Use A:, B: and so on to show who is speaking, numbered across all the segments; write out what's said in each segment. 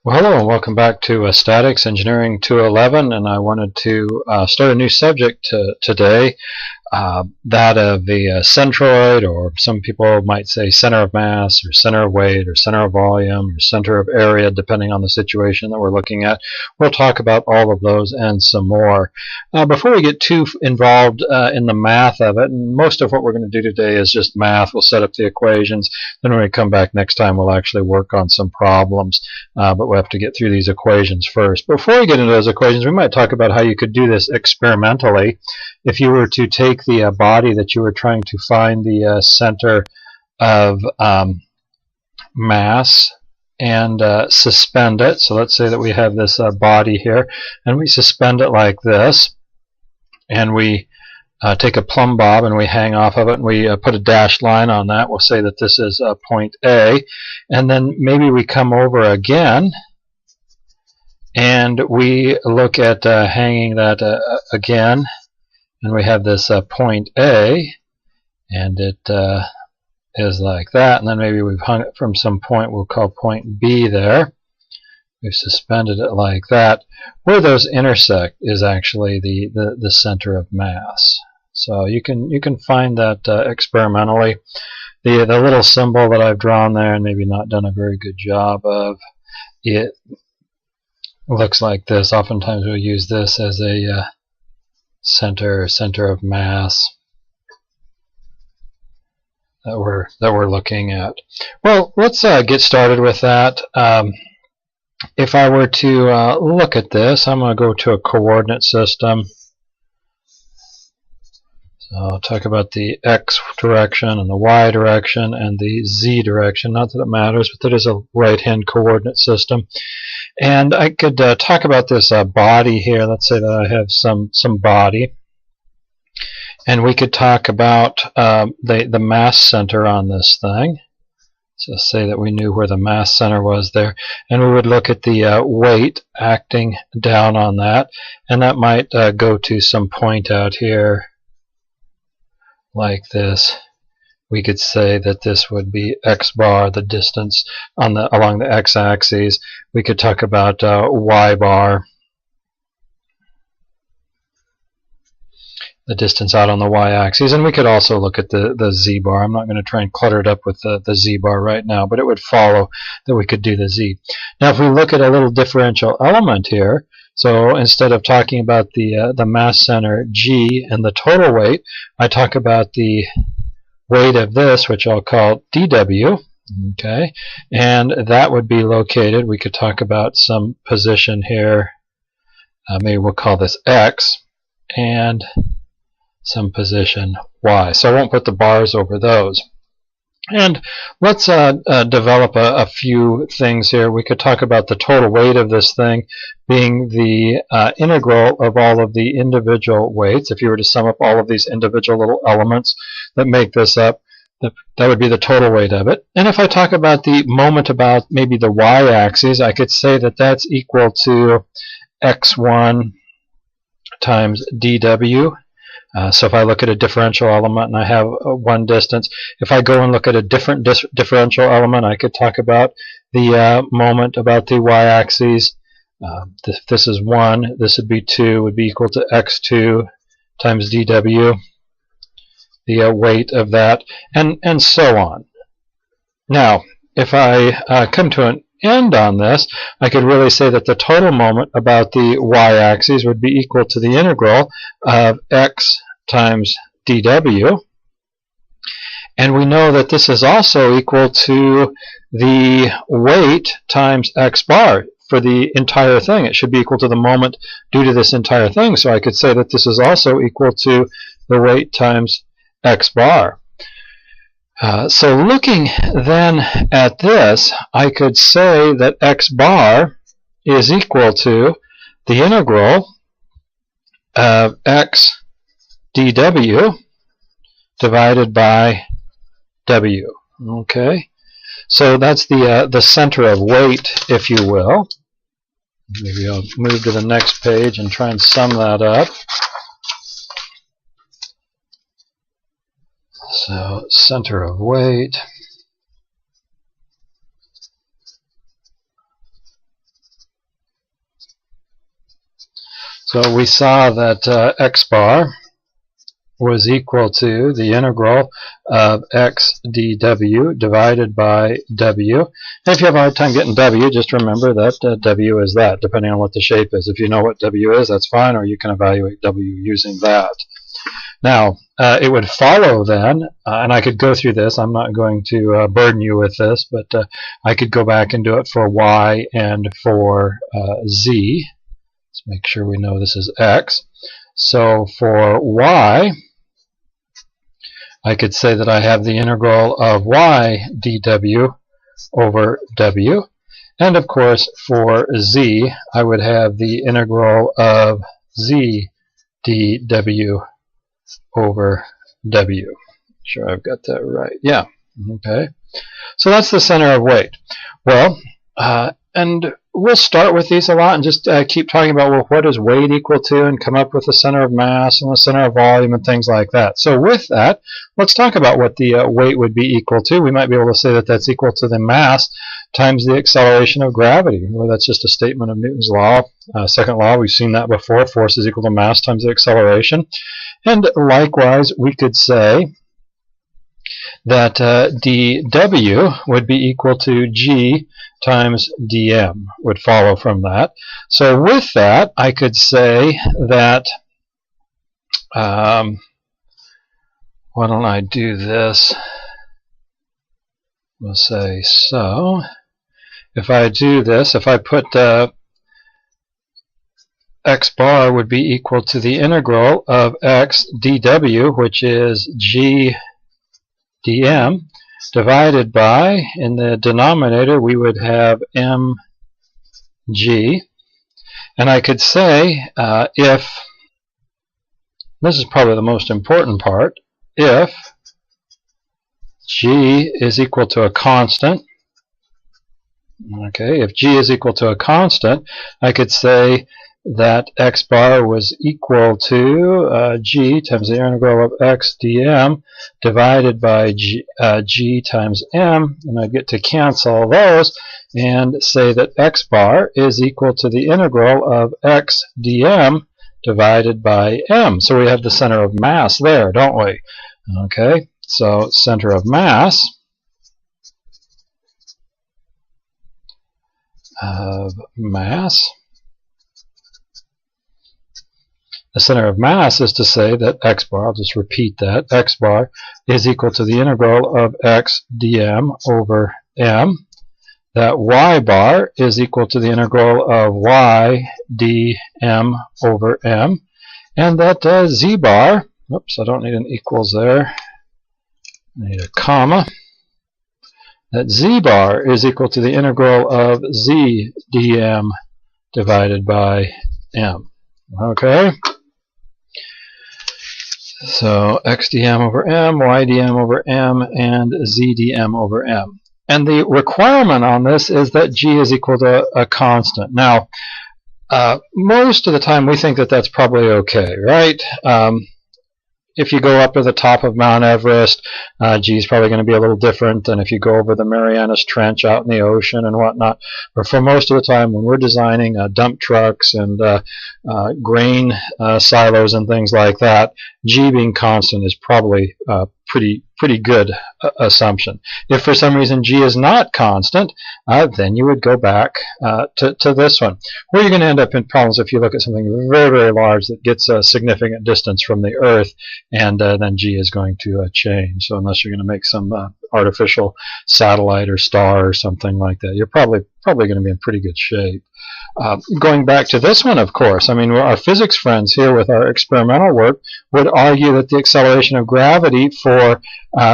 A: Well, hello and welcome back to Statics Engineering 211, and I wanted to start a new subject today, that of the centroid, or some people might say center of mass, or center of weight, or center of volume, or center of area, depending on the situation that we're looking at. We'll talk about all of those and some more. Before we get too involved in the math of it, and most of what we're going to do today is just math. We'll set up the equations, then when we come back next time we'll actually work on some problems, but we'll have to get through these equations first. Before we get into those equations, we might talk about how you could do this experimentally. If you were to take the body that you were trying to find the center of mass and suspend it. So let's say that we have this body here, and we suspend it like this, and we take a plumb bob and we hang off of it, and we put a dashed line on that. We'll say that this is point A, and then maybe we come over again and we look at hanging that again, and we have this point A, and it is like that, and then maybe we've hung it from some point we'll call point B there. We've suspended it like that. Where those intersect is actually the center of mass. So you can find that experimentally. The little symbol that I've drawn there, and maybe not done a very good job of, it looks like this. Oftentimes we'll use this as a center of mass that we're looking at. Well, let's get started with that. If I were to look at this, I'm going to go to a coordinate system. So I'll talk about the x direction and the y direction and the z direction. Not that it matters, but that is a right-hand coordinate system. And I could talk about this body here. Let's say that I have some body. And we could talk about the mass center on this thing. So say that we knew where the mass center was there, and we would look at the weight acting down on that, and that might go to some point out here like this. We could say that this would be x bar, the distance on along the x-axis. We could talk about y bar, the distance out on the y-axis, and we could also look at the z-bar. I'm not going to try and clutter it up with the z-bar right now, but it would follow that we could do the z. Now if we look at a little differential element here, so instead of talking about the mass center g and the total weight, I talk about the weight of this, which I'll call dw, okay, and that would be located, we could talk about some position here, maybe we'll call this x, and some position y. So I won't put the bars over those. And let's develop a few things here. We could talk about the total weight of this thing being the integral of all of the individual weights. If you were to sum up all of these individual little elements that make this up, that would be the total weight of it. And if I talk about the moment about maybe the y-axis, I could say that that's equal to x1 times dw. So if I look at a differential element and I have one distance, if I go and look at a different differential element, I could talk about the moment about the y-axis. This is 1, this would be 2, would be equal to x2 times dw, the weight of that, and so on. Now, if I come to an end on this, I could really say that the total moment about the y-axis would be equal to the integral of x times dw, and we know that this is also equal to the weight times x bar for the entire thing. It should be equal to the moment due to this entire thing, so I could say that this is also equal to the weight times x bar. So looking then at this, I could say that x bar is equal to the integral of x dw divided by w. Okay, so that's the center of weight, if you will. Maybe I'll move to the next page and try and sum that up. So center of weight So we saw that x bar was equal to the integral of x dw divided by w. And if you have a hard time getting w, just remember that w is that, depending on what the shape is. If you know what w is, that's fine, or you can evaluate w using that. Now, it would follow then, and I could go through this. I'm not going to burden you with this, but I could go back and do it for y and for z. Let's make sure we know this is x. So for y, I could say that I have the integral of y dw over w. And of course, for z, I would have the integral of z dw over w. Sure I've got that right. Yeah. Okay. So that's the center of weight. Well, and we'll start with these a lot and just keep talking about, well, what is weight equal to, and come up with the center of mass and the center of volume and things like that. So with that, let's talk about what the weight would be equal to. We might be able to say that that's equal to the mass times the acceleration of gravity. Well, that's just a statement of Newton's law. Second law, we've seen that before. Force is equal to mass times the acceleration. And likewise, we could say that dw would be equal to g times dm, would follow from that. So with that, I could say that, why don't I do this? We'll say, so if I do this, if I put x bar would be equal to the integral of x dw, which is g dm, divided by, in the denominator, we would have mg. And I could say, if, this is probably the most important part, if g is equal to a constant, okay, if g is equal to a constant, I could say that x bar was equal to g times the integral of x dm divided by g times m, and I get to cancel those and say that x bar is equal to the integral of x dm divided by m. So we have the center of mass there, don't we? Okay, so center of mass the center of mass is to say that x bar, I'll just repeat that, x bar is equal to the integral of x dm over m, that y bar is equal to the integral of y dm over m, and that z bar, oops, I don't need an equals there, I need a comma, that z bar is equal to the integral of z dm divided by m. Okay? So x dm over m, y dm over m, and z dm over m. And the requirement on this is that g is equal to a constant. Now, most of the time we think that that's probably okay, right? If you go up to the top of Mount Everest, G is probably going to be a little different than if you go over the Marianas Trench out in the ocean and whatnot. But for most of the time, when we're designing dump trucks and grain silos and things like that, G being constant is probably pretty good assumption. If for some reason G is not constant, then you would go back to this one. Where you're going to end up in problems if you look at something very, very large that gets a significant distance from the Earth, and then G is going to change. So unless you're going to make some artificial satellite or star or something like that, you're probably going to be in pretty good shape. Going back to this one, of course, I mean, our physics friends here with our experimental work would argue that the acceleration of gravity for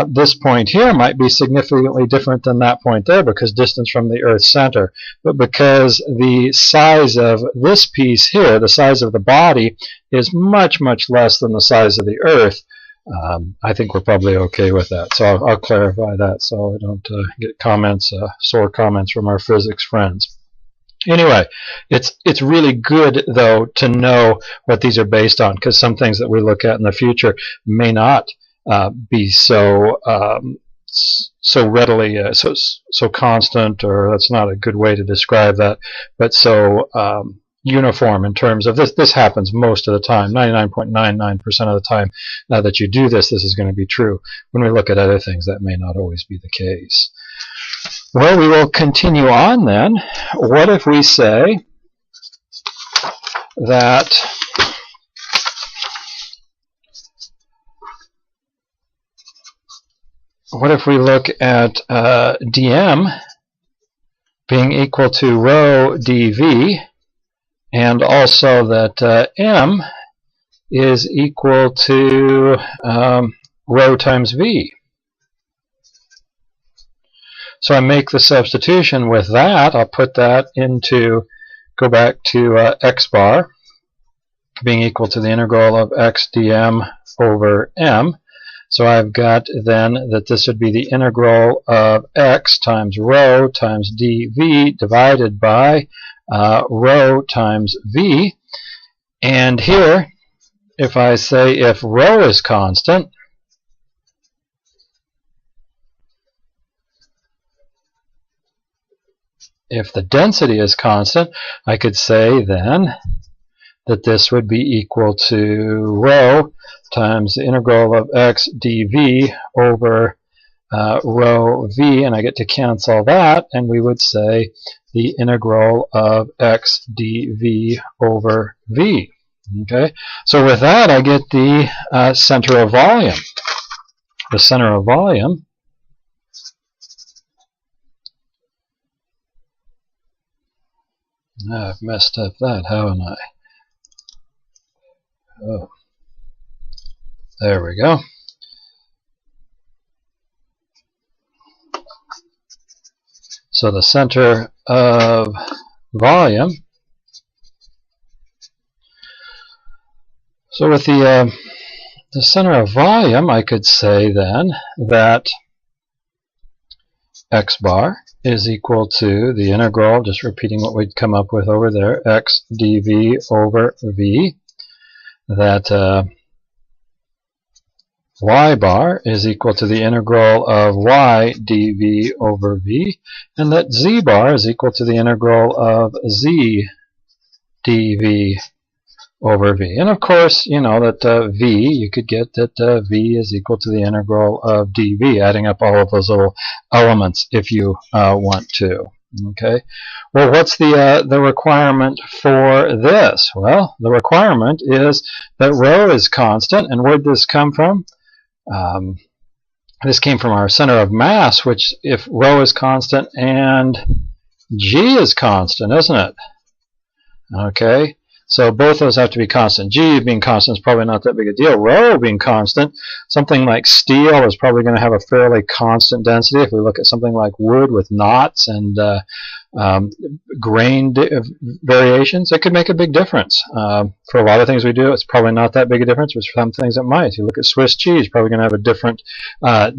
A: this point here might be significantly different than that point there because distance from the Earth's center. But because the size of this piece here, the size of the body, is much, much less than the size of the Earth, I think we're probably okay with that. So I'll clarify that so I don't get comments, sore comments from our physics friends. Anyway, it's really good, though, to know what these are based on, because some things that we look at in the future may not be so readily so constant, or that's not a good way to describe that, but so uniform in terms of this. This happens most of the time, 99.99% of the time that you do this is going to be true. When we look at other things, that may not always be the case. Well, we will continue on then. What if we say that what if we look at dm being equal to rho dv, and also that m is equal to rho times v? So I make the substitution with that. I'll put that into, go back to x bar being equal to the integral of x dm over m. So I've got then that this would be the integral of x times rho times dv divided by rho times v. And here, if I say if rho is constant, if the density is constant, I could say then that this would be equal to rho times the integral of x dv over rho v, and I get to cancel that, and we would say the integral of x dv over v. Okay, so with that I get the center of volume. The center of volume I've messed up that, haven't I? Oh, there we go. So the center of volume. So with the center of volume, I could say then that x bar is equal to the integral, just repeating what we'd come up with over there, x dv over v, that y bar is equal to the integral of y dv over v, and that z bar is equal to the integral of z dv over v. And of course, you know that v, you could get that v is equal to the integral of dv, adding up all of those little elements if you want to. Okay. Well, what's the requirement for this? Well, the requirement is that rho is constant, and where did this come from? This came from our center of mass, which if rho is constant and g is constant, isn't it? Okay. So both those have to be constant. G being constant is probably not that big a deal. Rho being constant, something like steel is probably going to have a fairly constant density. If we look at something like wood with knots and grain variations, it could make a big difference. For a lot of things we do, it's probably not that big a difference, but for some things it might. You look at Swiss cheese, probably going to have a different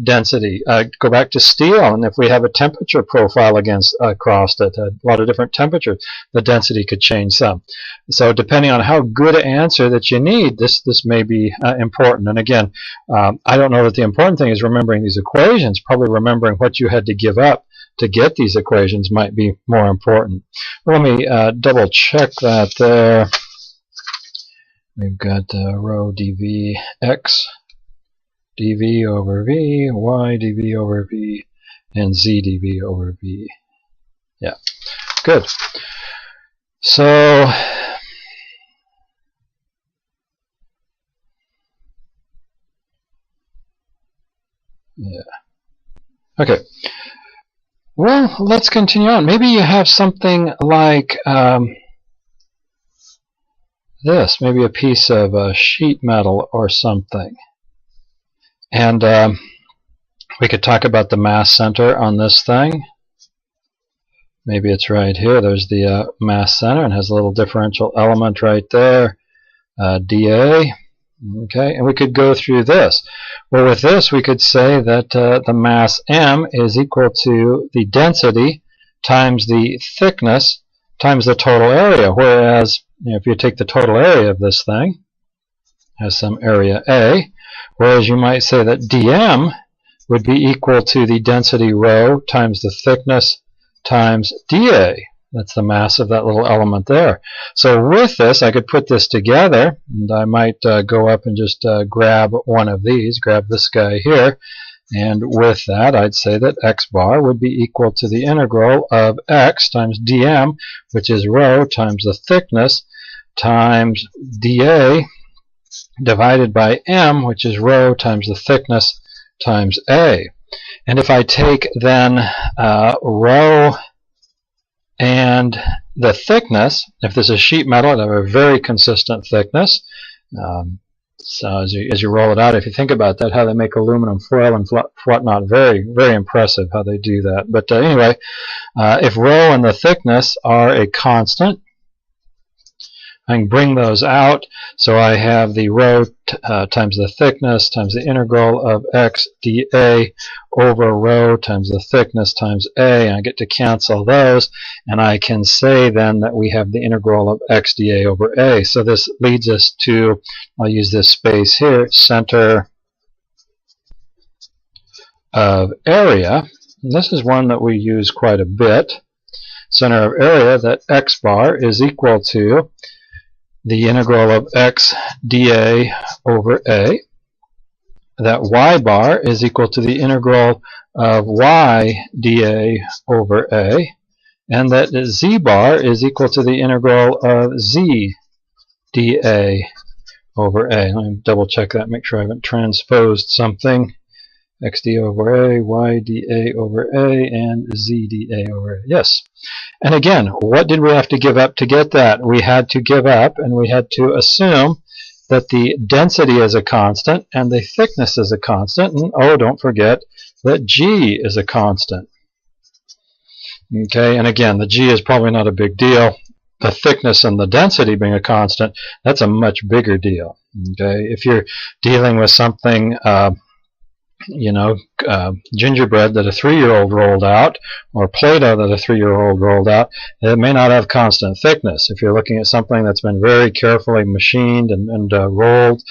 A: density. Go back to steel, and if we have a temperature profile across it, a lot of different temperatures, the density could change some. So depending on how good an answer that you need, this may be important. And again, I don't know that the important thing is remembering these equations. Probably remembering what you had to give up to get these equations might be more important. Well, let me double check that there. We've got rho dv x dv over v, y dv over v, and z dv over v. Yeah, good. So yeah. Okay. Well, let's continue on. Maybe you have something like this, maybe a piece of sheet metal or something. And we could talk about the mass center on this thing. Maybe it's right here. There's the mass center and has a little differential element right there, dA. Okay, and we could go through this. Well, with this, we could say that the mass m is equal to the density times the thickness times the total area. Whereas, if you take the total area of this thing, it has some area A, whereas you might say that dm would be equal to the density rho times the thickness times dA. That's the mass of that little element there. So with this, I could put this together, and I might go up and just grab one of these, grab this guy here, and with that, I'd say that x bar would be equal to the integral of x times dm, which is rho times the thickness, times dA divided by m, which is rho times the thickness times a. And if I take then rho and the thickness, if this is sheet metal, it'll have a very consistent thickness. So as you roll it out, if you think about that, how they make aluminum foil and whatnot, very, very impressive how they do that. But anyway, if rho and the thickness are a constant, I can bring those out. So I have the rho times the thickness times the integral of x dA over rho times the thickness times a, and I get to cancel those, and I can say then that we have the integral of x dA over a. So this leads us to, I'll use this space here, center of area. And this is one that we use quite a bit. Center of area, that x bar is equal to the integral of x dA over a. That y bar is equal to the integral of y dA over a. And that z bar is equal to the integral of z dA over a. Let me double check that, make sure I haven't transposed something. X dA over a, y dA over a, and z dA over a. Yes. And again, what did we have to give up to get that? We had to give up, and we had to assume that the density is a constant and the thickness is a constant. And oh, don't forget that g is a constant. Okay, and again, the g is probably not a big deal. The thickness and the density being a constant, that's a much bigger deal. Okay, if you're dealing with something gingerbread that a 3-year-old rolled out, or Play-Doh that a 3-year-old rolled out, it may not have constant thickness. If you're looking at something that's been very carefully machined and rolled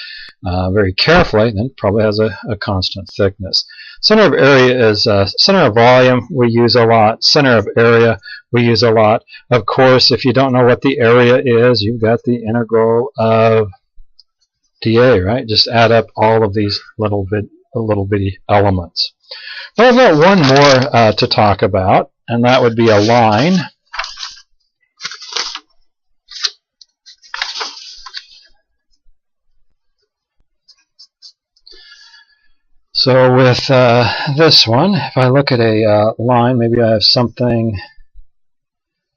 A: very carefully, then it probably has a constant thickness. Center of area is center of volume we use a lot. Center of area we use a lot. Of course, if you don't know what the area is, you've got the integral of dA, right? Just add up all of these little bitty elements. But I've got one more to talk about, and that would be a line. So with this one, if I look at a line, maybe I have something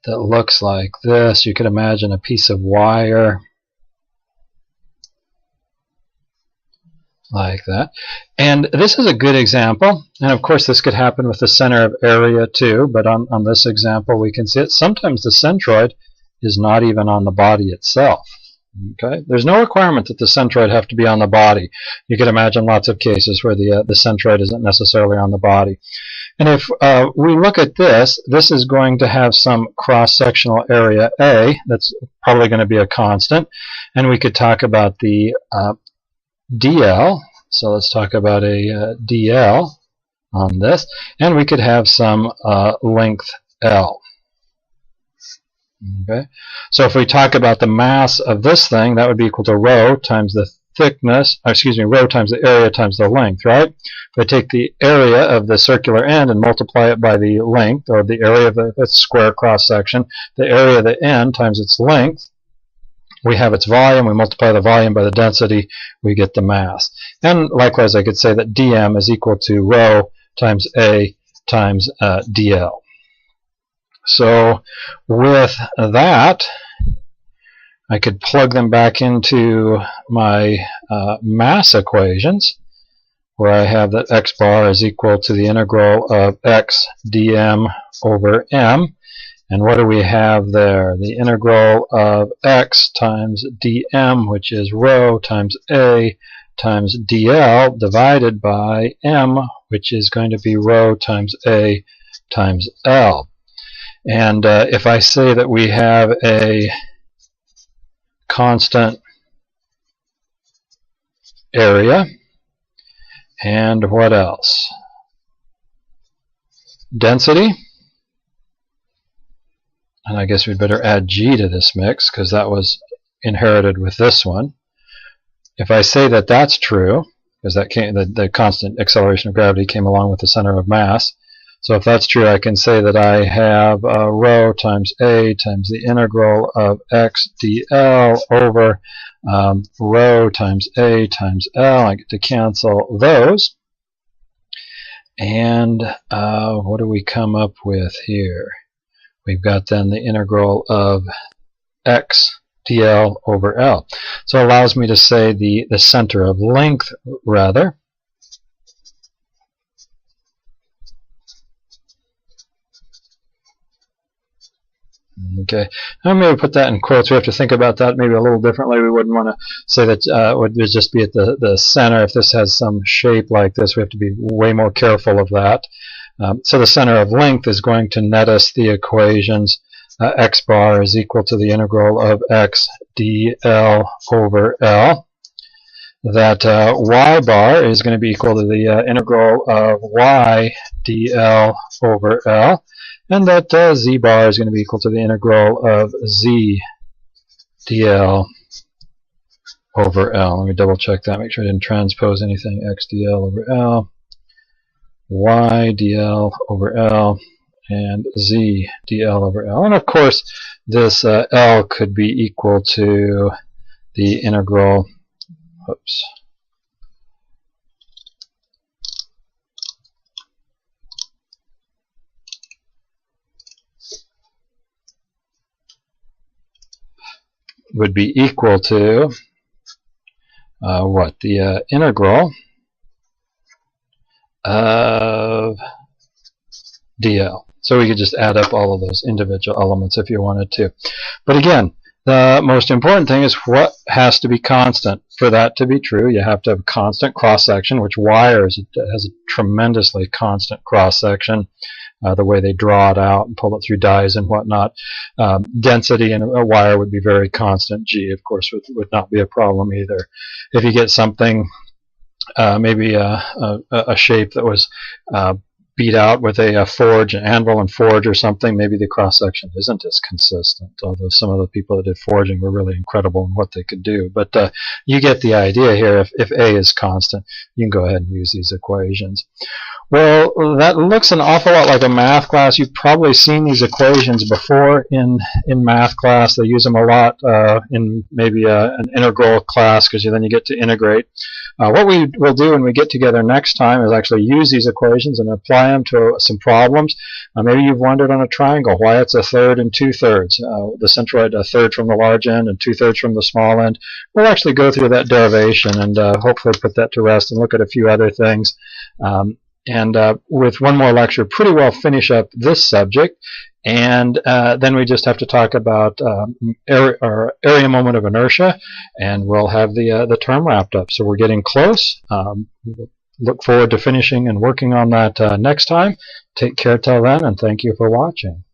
A: that looks like this. You could imagine a piece of wire like that. And this is a good example, and of course this could happen with the center of area too, but on this example we can see it. Sometimes the centroid is not even on the body itself. Okay, there's no requirement that the centroid have to be on the body. You could imagine lots of cases where the centroid isn't necessarily on the body. And if we look at this, this is going to have some cross-sectional area A. That's probably going to be a constant. And we could talk about the DL. So let's talk about a DL on this. And we could have some length L. Okay, so if we talk about the mass of this thing, that would be equal to rho times the thickness, rho times the area times the length, right? If I take the area of the circular end and multiply it by the length, or the area of its square cross-section, the area of the end times its length, we have its volume, we multiply the volume by the density, we get the mass. And likewise, I could say that dm is equal to rho times A times dl. So with that, I could plug them back into my mass equations, where I have that x bar is equal to the integral of x dm over m. And what do we have there? The integral of x times dm, which is rho times a times dl, divided by m, which is going to be rho times a times l. And if I say that we have a constant area, and what else? Density. And I guess we'd better add g to this mix because that was inherited with this one. If I say that that's true, because that the constant acceleration of gravity came along with the center of mass, so if that's true, I can say that I have rho times a times the integral of x dl over rho times a times l. I get to cancel those. And what do we come up with here? We've got then the integral of x dl over L. So it allows me to say the center of length, rather. Okay, now maybe put that in quotes. We have to think about that maybe a little differently. We wouldn't want to say that it would just be at the center. If this has some shape like this, we have to be way more careful of that. So the center of length is going to net us the equations x bar is equal to the integral of x dl over L. That y bar is going to be equal to the integral of y dl over L. And that z bar is going to be equal to the integral of z dl over L. Let me double check that, make sure I didn't transpose anything. X dl over L, y dl over L, and z dl over L. And of course, this L could be equal to the integral, oops, would be equal to what? The integral of dl. So we could just add up all of those individual elements if you wanted to. But again, the most important thing is what has to be constant. For that to be true, you have to have constant cross-section, which wires, it has a tremendously constant cross-section. The way they draw it out and pull it through dies and whatnot. Density in a wire would be very constant. G, of course, would not be a problem either. If you get something, maybe a shape that was beat out with a forge, an anvil and forge or something, maybe the cross-section isn't as consistent, although some of the people that did forging were really incredible in what they could do. But you get the idea here. If A is constant, you can go ahead and use these equations. Well, that looks an awful lot like a math class. You've probably seen these equations before in math class. They use them a lot in maybe an integral class, because then you get to integrate. What we will do when we get together next time is actually use these equations and apply them to some problems. Maybe you've wondered on a triangle why it's a third and two-thirds. The centroid a third from the large end and two-thirds from the small end. We'll actually go through that derivation and hopefully put that to rest and look at a few other things. And with one more lecture, pretty well finish up this subject. And then we just have to talk about area moment of inertia, and we'll have the term wrapped up. So we're getting close. Look forward to finishing and working on that next time. Take care till then, and thank you for watching.